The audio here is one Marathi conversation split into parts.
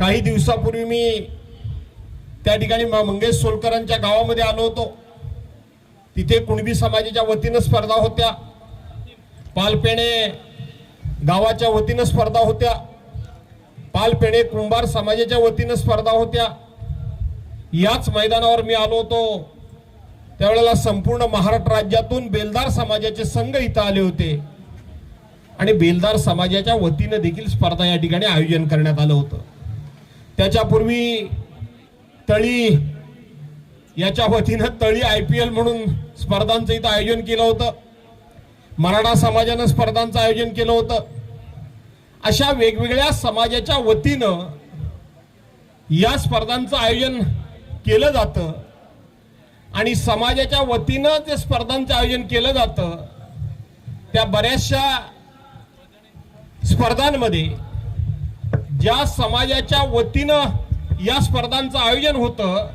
काही दिवसापूर्वी मी त्या ठिकाणी मंगेश सोलकरांच्या गावामध्ये आलो होतो। तिथे कुणबी समाजाच्या वतीने स्पर्धा होत्या, पालपेणे गावाच्या वतीने स्पर्धा होत्या, पालपेणे कुंभार समाजाच्या वतीने स्पर्धा होत्या। याच मैदानावर मी आलो होतो त्यावेळेला संपूर्ण महाराष्ट्र राज्यातून बेलदार समाजाचे संघ इथं आले होते आणि बेलदार समाजाच्या वतीने देखील स्पर्धा या ठिकाणी आयोजन करण्यात आलं होतं। त्याच्यापूर्वी तळी याच्या वतीने तळी IPL म्हणून स्पर्धांचं इथं आयोजन केलं होतं, मराठा समाजाने स्पर्धांचं आयोजन केलं होतं। अशा वेगवेगळ्या समाजाच्या वतीनं या स्पर्धांचं आयोजन केलं जातं आणि समाजाच्या वतीनं जे स्पर्धांचं आयोजन केलं जातं त्या बऱ्याचशा स्पर्धांमध्ये ज्या समाजाच्या वतीनं या स्पर्धांचं आयोजन होतं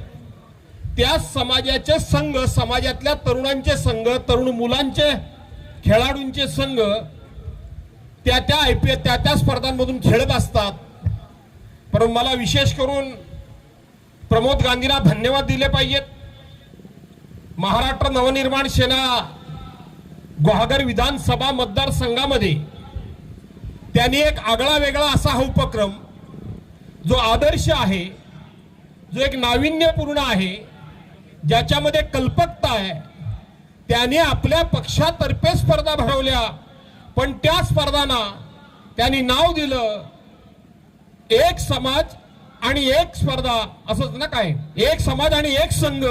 त्या समाजाचे संघ, समाजातल्या तरुणांचे संघ, तरुण मुलांचे खेळाडूंचे संघ त्या स्पर्धांमधून खेळत असतात। परंतु मला विशेष करून प्रमोद गांधींना धन्यवाद दिले पाहिजेत। महाराष्ट्र नवनिर्माण सेना गुहागर विधानसभा मतदारसंघामध्ये त्यांनी एक आगळा वेगळा असा हा उपक्रम जो आदर्श आहे, जो एक नाविन्यपूर्ण आहे, ज्याच्यामध्ये कल्पकता आहे, त्याने आपल्या पक्षातर्फे स्पर्धा भरवल्या। पण त्या स्पर्धांना त्यांनी नाव दिलं एक समाज आणि एक स्पर्धा, असंच ना, काय एक समाज आणि एक संघ,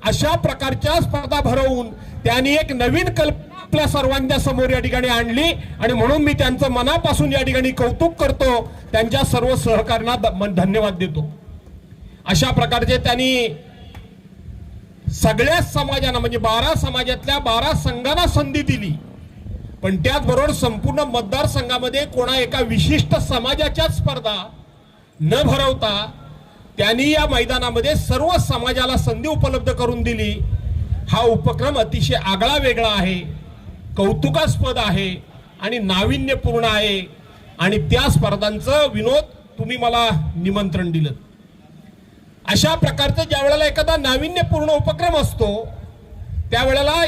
अशा प्रकारच्या स्पर्धा भरवून त्यांनी एक नवीन कल्पना आपल्या सर्वांच्या समोर या ठिकाणी आणली आणि म्हणून मी त्यांचं मनापासून या ठिकाणी कौतुक करतो, त्यांच्या सर्व सहकार्यांना धन्यवाद देतो। अशा प्रकारचे त्यांनी सगळ्या समाजांना म्हणजे 12 समाजातल्या 12 संघांना संधी दिली, पण त्याचबरोबर संपूर्ण मतदारसंघामध्ये कोणा एका विशिष्ट समाजाच्या स्पर्धा न भरवता त्यांनी या मैदानामध्ये सर्व समाजाला संधी उपलब्ध करून दिली। हा उपक्रम अतिशय आगळा वेगळा आहे, कौतुकास्पद आहे आणि नाविन्यपूर्ण आहे आणि त्या स्पर्धांचं विनोद तुम्ही मला निमंत्रण दिलं। अशा प्रकारचं ज्या वेळेला एखादा नाविन्यपूर्ण उपक्रम असतो त्यावेळेला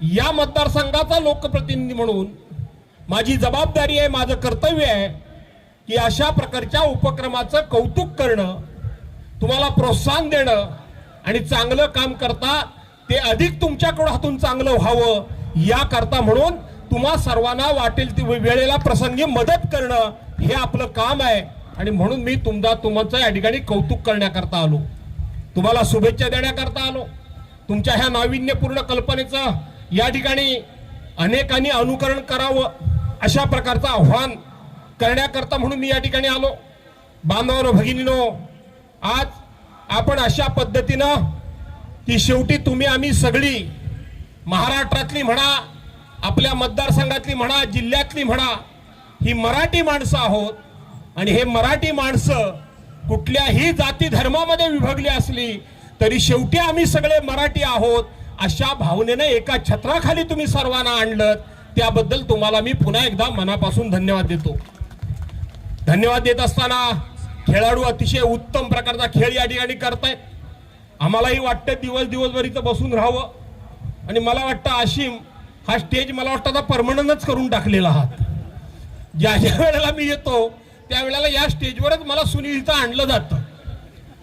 या मतदारसंघाचा लोकप्रतिनिधी म्हणून माझी जबाबदारी आहे, माझं कर्तव्य आहे की अशा प्रकारच्या उपक्रमाचं कौतुक करणं, तुम्हाला प्रोत्साहन देणं आणि चांगलं काम करता ते अधिक तुमच्याकडून हातून चांगलं व्हावं याकरता म्हणून तुम्हा सर्वांना वाटेल ती वेळेला प्रसंगी मदत करणं हे आपलं काम आहे आणि म्हणून मी तुमचं या ठिकाणी कौतुक करण्याकरता आलो, तुम्हाला शुभेच्छा देण्याकरता आलो। तुमच्या ह्या नाविन्यपूर्ण कल्पनेचं या ठिकाणी अनेकांनी अनुकरण करावं अशा प्रकारचं आव्हान करण्याकरता म्हणून मी या ठिकाणी आलो। बांधवांनो, भगिनीनो, आज आपण अशा पद्धतीनं की शेवटी तुम्ही आम्ही सगळी महाराष्ट्रातली म्हणा, आपल्या मतदारसंघातली म्हणा, जिल्ह्यातली म्हणा, ही मराठी माणसं आहोत आणि हे मराठी माणसं कुठल्याही जाती धर्मामध्ये विभागली असली तरी शेवटी आम्ही सगळे मराठी आहोत अशा भावनेने एका छत्राखाली तुम्ही सर्वांना आणलं, त्याबद्दल तुम्हाला मी पुन्हा एकदा मनापासून धन्यवाद देतो। धन्यवाद देत असताना खेळाडू अतिशय उत्तम प्रकारचा खेळ या ठिकाणी करतायत। आम्हालाही वाटतं दिवसभर इथं बसून राहावं आणि मला वाटतं आशिम हा स्टेज मला वाटतं आता परमनंटच करून टाकलेला आहात। ज्या वेळेला मी येतो त्यावेळेला या स्टेजवरच मला सुनील इथं आणलं जातं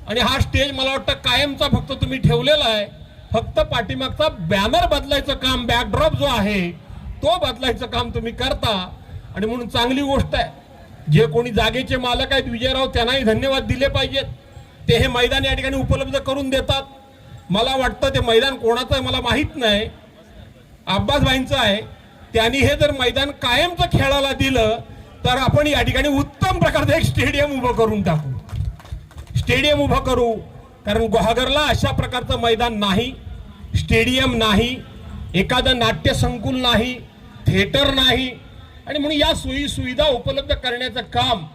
आणि हा स्टेज मला वाटतं कायमचा फक्त तुम्ही ठेवलेला आहे, फक्त पाठीमागचा बॅनर बदलायचं काम, बॅकड्रॉप जो आहे तो बदलायचं काम तुम्ही करता आणि म्हणून चांगली गोष्ट आहे। जे कोणी जागेचे मालक आहेत विजयराव, त्यांनाही धन्यवाद दिले पाहिजेत, ते हे मैदान या ठिकाणी उपलब्ध करून देतात। मला वाटतं ते मैदान कोणाचं आहे मला माहित नाही, अब्बासभाईंचं आहे, त्यांनी हे जर मैदान कायमचं खेळायला दिलं तर आपण या ठिकाणी उत्तम प्रकारचं एक स्टेडियम उभं करून टाकू, स्टेडियम उभं करू। कारण गुहागरला अशा प्रकारचं मैदान नाही, स्टेडियम नाही, एखादं नाट्य संकुल नाही, थिएटर नाही आणि म्हणून या सोयी सुविधा उपलब्ध करण्याचं काम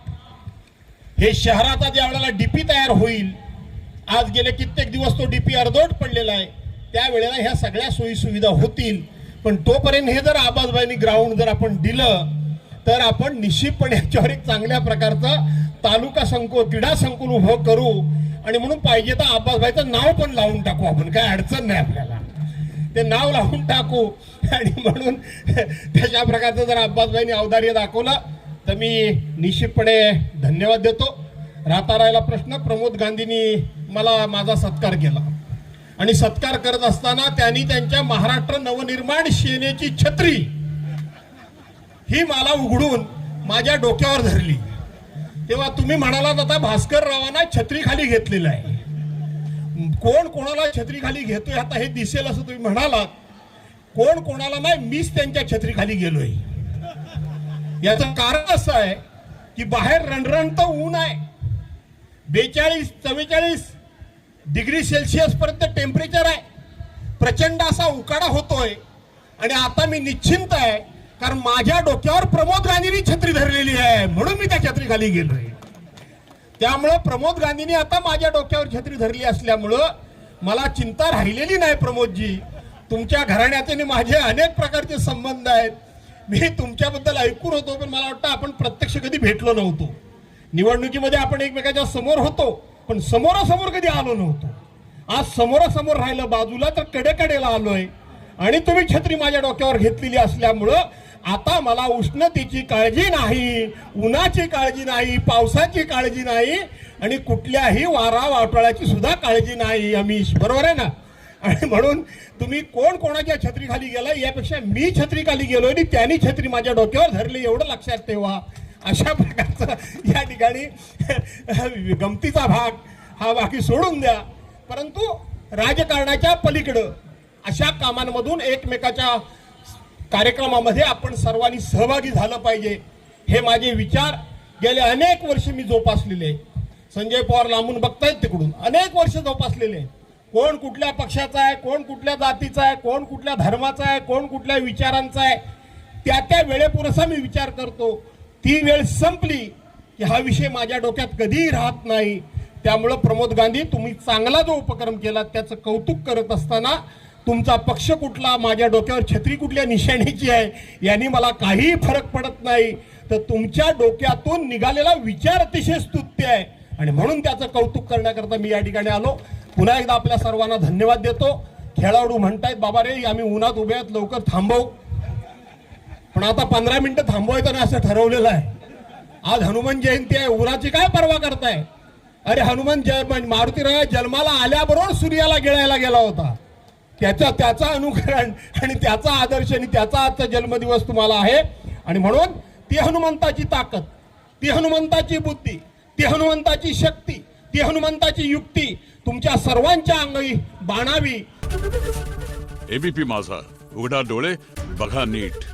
हे शहराचा ज्या वेळेला डीपी तयार होईल, आज गेले कित्येक दिवस तो डीपी अर्धवट पडलेला आहे, त्यावेळेला ह्या सगळ्या सोयी सुविधा होतील। पण तोपर्यंत हे जर आबाजबाईंनी ग्राउंड जर आपण दिलं तर आपण निश्चितपणे याच्यावर एक चांगल्या प्रकारचा तालुका संकुल क्रीडा संकुल उभं करू आणि म्हणून पाहिजे तर अब्बासभाईचं नाव पण लावून टाकू आपण, काय अडचण नाही आपल्याला, ते नाव लावून टाकू. आणि म्हणून तशा प्रकारचं जर अब्बासभाईंनी औदार्य दाखवलं तर मी निश्चितपणे धन्यवाद देतो. राहता राहिला प्रश्न, प्रमोद गांधींनी मला माझा सत्कार केला आणि सत्कार करत असताना त्यांनी त्यांच्या महाराष्ट्र नवनिर्माण सेनेची छत्री ही मला उघडून माझ्या डोक्यावर धरली. तेव्हा तुम्ही म्हणालात आता भास्कर रावांना छत्री खाली घेतलेलं आहे, कोण कोणाला छत्री खाली घेतोय आता हे दिसेल असं तुम्ही म्हणालात. कोण कोणाला नाही, मीच त्यांच्या छत्री खाली गेलोय. याचं कारण असं आहे की बाहेर रणरणत ऊन आहे, 42-44 डिग्री सेल्सिअस पर्यंत टेम्परेचर आहे, प्रचंड असा उकाडा होतोय. आणि आता मी निश्चिंत आहे कारण माझ्या डोक्यावर प्रमोद गांधींनी छत्री धरलेली आहे म्हणून मी त्या छत्री खाली गेलोय. त्यामुळं प्रमोद गांधींनी आता माझ्या डोक्यावर छत्री धरली असल्यामुळं मला चिंता राहिलेली नाही. प्रमोदजी, तुमच्या घराण्याचे माझे अनेक प्रकारचे संबंध आहेत. मी तुमच्याबद्दल ऐकून होतो पण मला वाटतं आपण प्रत्यक्ष कधी भेटलो नव्हतो. निवडणुकीमध्ये आपण एकमेकाच्या समोर होतो पण समोरासमोर कधी आलो नव्हतो. आज समोरासमोर राहिलं बाजूला तर कडेकडेला आलोय आणि तुम्ही छत्री माझ्या डोक्यावर घेतलेली असल्यामुळं आता मला उष्णतेची काळजी नाही, उन्हाची काळजी नाही, पावसाची काळजी नाही आणि कुठल्याही वारा वाटोळ्याची सुद्धा काळजी नाही. अमीश, बरोबर आहे ना? आणि म्हणून तुम्ही कोण कोणाच्या छत्रीखाली गेला यापेक्षा मी छत्रीखाली गेलोय आणि त्यांनी छत्री माझ्या डोक्यावर धरली एवढं लक्षात ठेवा. अशा प्रकारचा या ठिकाणी गमतीचा भाग हा बाकी सोडून द्या. परंतु राजकारणाच्या पलीकडं अशा कामांमधून एकमेकाच्या कार्यक्रमामध्ये आपण सर्वांनी सहभागी झालं पाहिजे हे माझे विचार गेले अनेक वर्ष मी जोपासलेले. संजय पवार लांबून बघतायत तिकडून, अनेक वर्ष जोपासलेले. कोण कुठल्या पक्षाचा आहे, कोण कुठल्या जातीचा आहे, कोण कुठल्या धर्माचा आहे, कोण कुठल्या विचारांचा आहे, त्या त्या वेळेपुरसा मी विचार करतो. ती वेळ संपली की हा विषय माझ्या डोक्यात कधीही राहत नाही. त्यामुळं प्रमोद गांधी, तुम्ही चांगला जो उपक्रम केला त्याचं कौतुक करत असताना तुमचा पक्ष कुठला, माझ्या डोक्यावर छत्री कुठल्या निशाणीची आहे यांनी मला काही फरक पडत नाही. तर तुमच्या डोक्यातून निघालेला विचार अतिशय स्तुत्य आहे आणि म्हणून त्याचं कौतुक करण्याकरता मी या ठिकाणी आलो. पुन्हा एकदा आपल्या सर्वांना धन्यवाद देतो. खेळाडू म्हणतायत बाबा रे आम्ही उन्हात उभे आहेत, लवकर थांबव. पण आता 15 मिनिटं थांबवायचं नाही असं ठरवलेलं आहे. आज हनुमान जयंती आहे, उन्हाची काय पर्वा करताय? अरे हनुमान मारुतीराव जन्माला आल्याबरोबर सूर्याला गिळायला गेला होता. त्याचा अनुकरण आणि त्याचा आदर्श आणि त्याचा आजचा जन्मदिवस तुम्हाला आहे. आणि म्हणून ती हनुमंताची ताकद, ती हनुमंताची बुद्धी, ती हनुमंताची शक्ती, ती हनुमंताची युक्ती तुमच्या सर्वांच्या अंगी बाणावी. एबीपी माझा, उघडा डोळे बघा नीट.